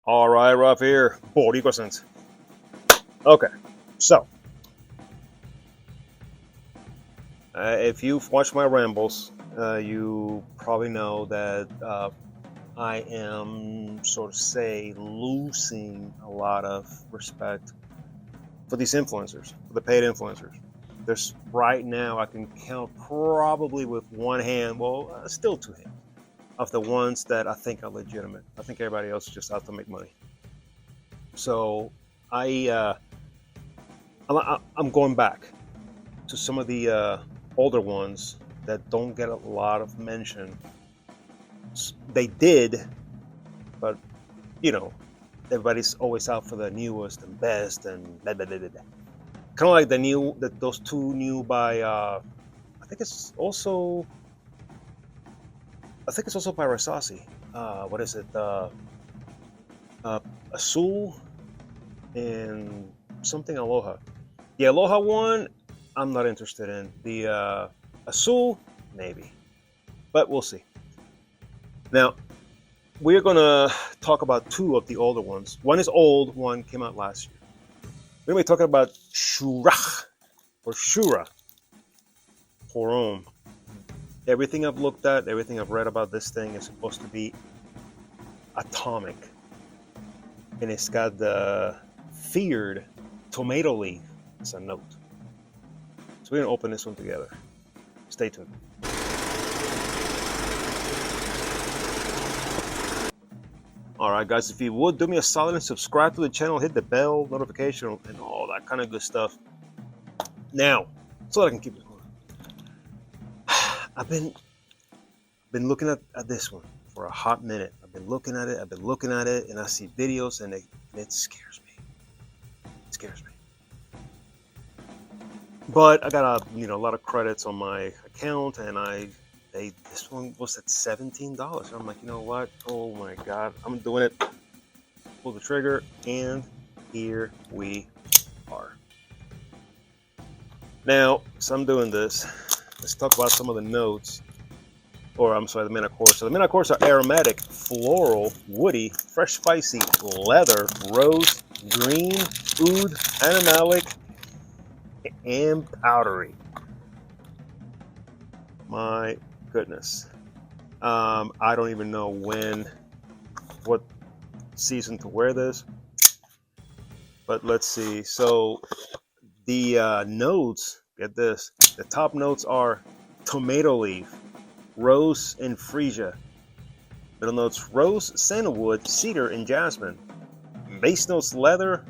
All right, Ruff here, Boricua. Okay, so if you've watched my rambles, you probably know that I am, so to say, losing a lot of respect for these influencers, for the paid influencers. There's right now I can count probably with one hand, well, still two hands, of the ones that I think are legitimate. I think everybody else is just out to make money. So I I'm going back to some of the older ones that don't get a lot of mention. They did, but you know, everybody's always out for the newest and best and blah, blah, blah, blah, blah. Kind of like those two new by I think it's also by Rasasi. What is it? Uh, Azul and something Aloha. The Aloha one, I'm not interested in. The Azul, maybe, but we'll see. Now, we're gonna talk about two of the older ones. One is old, one came out last year. We're gonna be talking about Shuhrah or Shuhrah Horom. Everything I've looked at, everything I've read about this thing is supposed to be atomic, and it's got the feared tomato leaf as a note. So we're gonna open this one together. Stay tuned. All right, guys, if you would do me a solid and subscribe to the channel, hit the bell notification and all that kind of good stuff. Now, so that I can keep it going. I've been looking at this one for a hot minute. I've been looking at it, and I see videos, and it scares me. It scares me. But I got a lot of credits on my account, and this one was at $17. I'm like, you know what? Oh my God, I'm doing it. Pull the trigger, and here we are. Now, so I'm doing this. Let's talk about some of the notes. Or I'm sorry, the Mena-Corsa. So the Mena-Corsa are aromatic, floral, woody, fresh, spicy, leather, rose, green, oud, animalic, and powdery. My goodness. I don't even know what season to wear this. But let's see. So the notes, get this. The top notes are tomato leaf, rose and freesia. Middle notes rose, sandalwood, cedar, and jasmine. Base notes leather,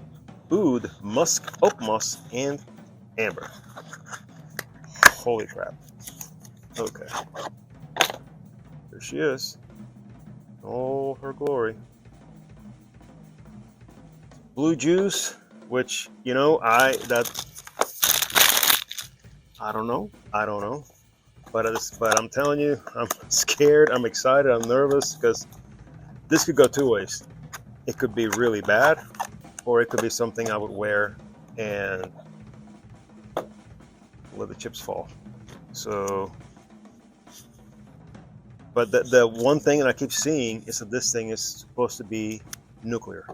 oud, musk, oak moss, and amber. Holy crap. Okay. There she is. All her glory. Blue juice, which, I don't know. But I'm telling you, I'm scared, I'm excited, I'm nervous, because this could go two ways. It could be really bad, or it could be something I would wear and let the chips fall. So, but the one thing that I keep seeing is that this thing is supposed to be nuclear.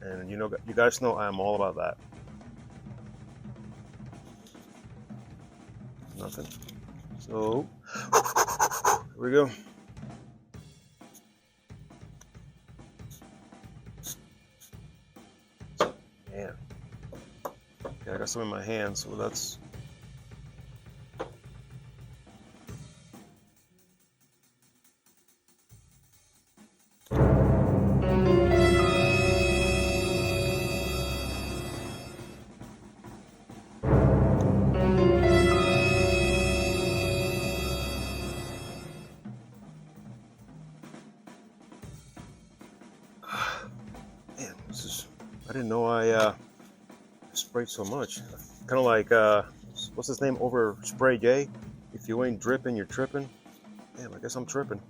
And you guys know I'm all about that. Nothing. So, here we go. Man. Okay, I got some in my hand, so that's... Man, I didn't know I sprayed so much. Kind of like, what's his name, over Spray J? If you ain't dripping, you're tripping. Damn, I guess I'm tripping.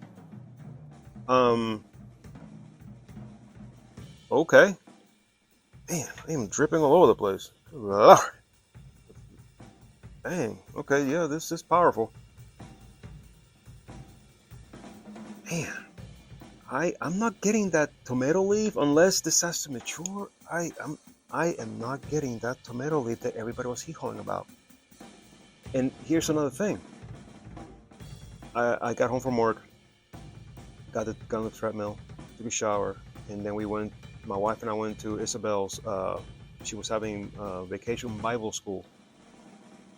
Okay. Man, I am dripping all over the place. Ugh. Dang, okay, yeah, this is powerful. Man, I'm not getting that tomato leaf unless this has to mature. I am not getting that tomato leaf that everybody was hee-hawing about. And here's another thing. I got home from work, got on the treadmill, took a shower, and then my wife and I went to Isabel's. She was having vacation Bible school,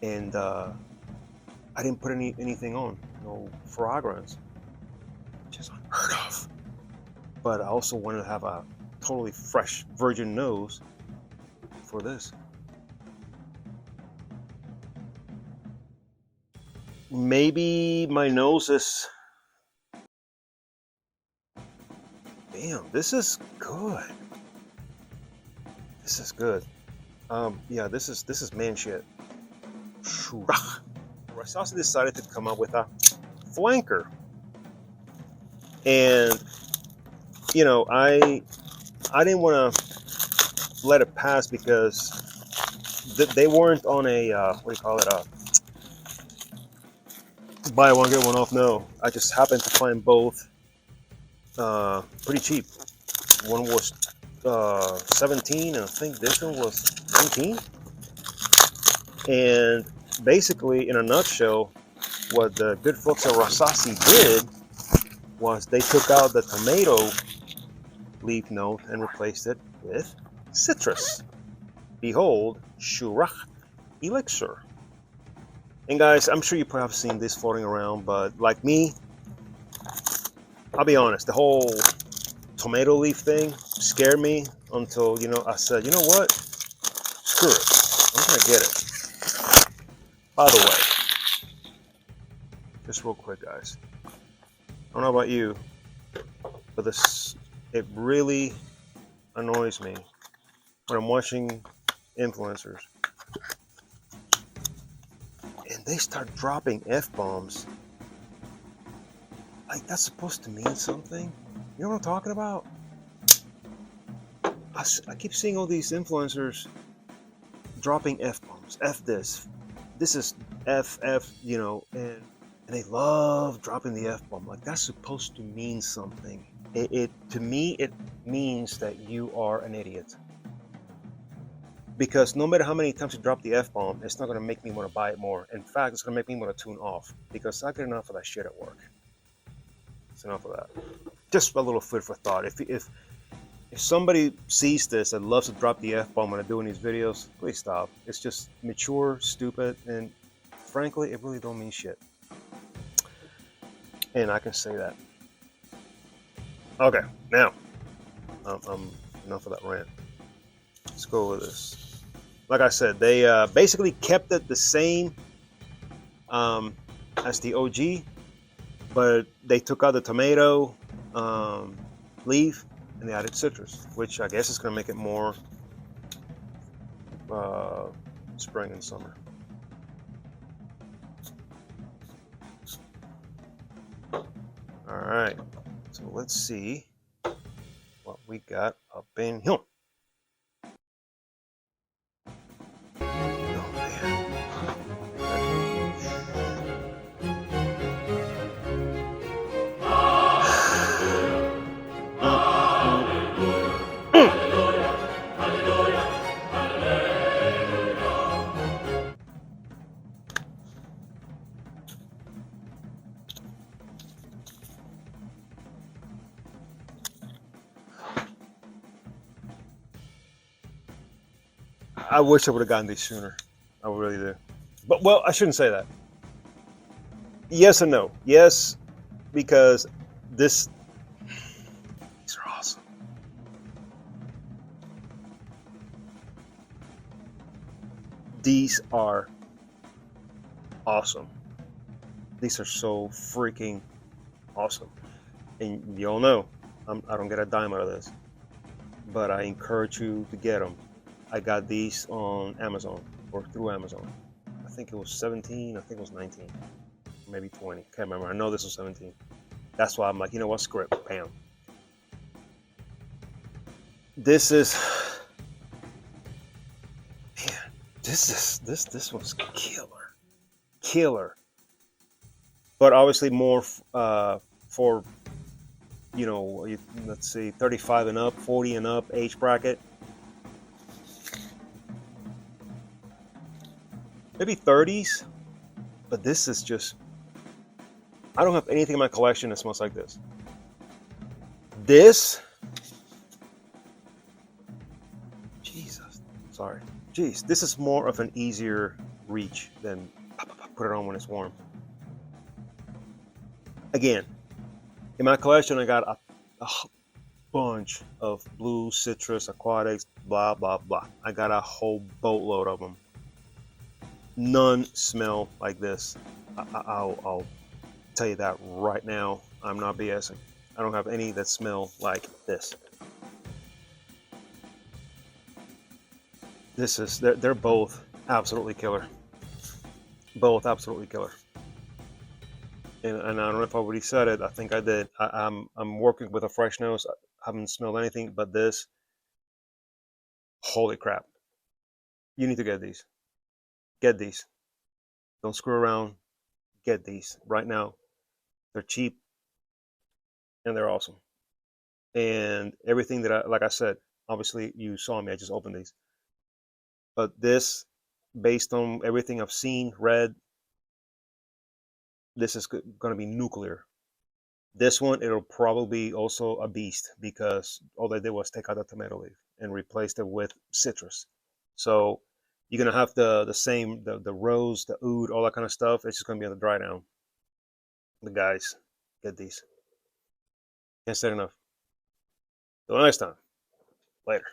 and I didn't put anything on, no fragrance, which is unheard of. But I also wanted to have a totally fresh virgin nose for this. Maybe my nose is... Damn, this is good. This is good. Yeah, this is man shit. Shuhrah. Rasasi decided to come up with a flanker. And, you know, I didn't want to let it pass because they weren't on a, what do you call it, buy one get one off. No, I just happened to find both pretty cheap. One was 17 and I think this one was 19. And basically, in a nutshell, what the good folks at Rasasi did was they took out the tomato leaf note and replaced it with citrus. Behold, Shuhrah Elixir. And guys, I'm sure you probably have seen this floating around, but like me, I'll be honest, the whole tomato leaf thing scared me until, you know, I said, you know what? Screw it. I'm gonna get it. By the way, just real quick, guys. I don't know about you, but it really annoys me when I'm watching influencers and they start dropping F-bombs. Like, that's supposed to mean something. You know what I'm talking about? I keep seeing all these influencers dropping F-bombs. F this. This is F, you know, and they love dropping the F-bomb. Like, that's supposed to mean something. To me, it means that you are an idiot. Because no matter how many times you drop the F-bomb, it's not going to make me want to buy it more. In fact, it's going to make me want to tune off. Because I get enough of that shit at work. It's enough of that. Just a little food for thought. If somebody sees this and loves to drop the F-bomb when I'm doing these videos, please stop. It's just mature, stupid, and frankly, it really don't mean shit. And I can say that. Okay, now, enough of that rant. Let's go with this. Like I said, they basically kept it the same as the OG, but they took out the tomato leaf and they added citrus, which I guess is going to make it more spring and summer. All right, so let's see what we got up in here. I wish I would have gotten these sooner. I really do. But, well, I shouldn't say that. Yes and no. Yes, because these are awesome. These are awesome. These are so freaking awesome. And you all know, I don't get a dime out of this. But I encourage you to get them. I got these on Amazon, or through Amazon. I think it was 17, I think it was 19, maybe 20, can't remember. I know this was 17. That's why I'm like, you know what, screw it, bam. This is, man, this one's killer. But obviously more for let's see, 35 and up, 40 and up age bracket. Maybe 30s, but this is just, I don't have anything in my collection that smells like this. This, Jesus, sorry. Jeez, this is more of an easier reach than put it on when it's warm. Again, in my collection, I got a bunch of blue, citrus, aquatics, blah, blah, blah. I got a whole boatload of them. None smell like this. I'll tell you that right now. I'm not BSing. I don't have any that smell like this. They're both absolutely killer. Both absolutely killer. And I don't know if I already said it. I think I did. I'm working with a fresh nose. I haven't smelled anything but this. Holy crap! You need to get these. Get these. Don't screw around. Get these right now. They're cheap and they're awesome. And everything that like I said, obviously you saw me. I just opened these. But this, based on everything I've seen, read, this is going to be nuclear. This one, it'll probably be also a beast because all they did was take out the tomato leaf and replaced it with citrus. So you're gonna have the same the rose, the oud, all that kind of stuff. It's just gonna be on the dry down. The guys, get these. Can't say enough. Till next time. Later.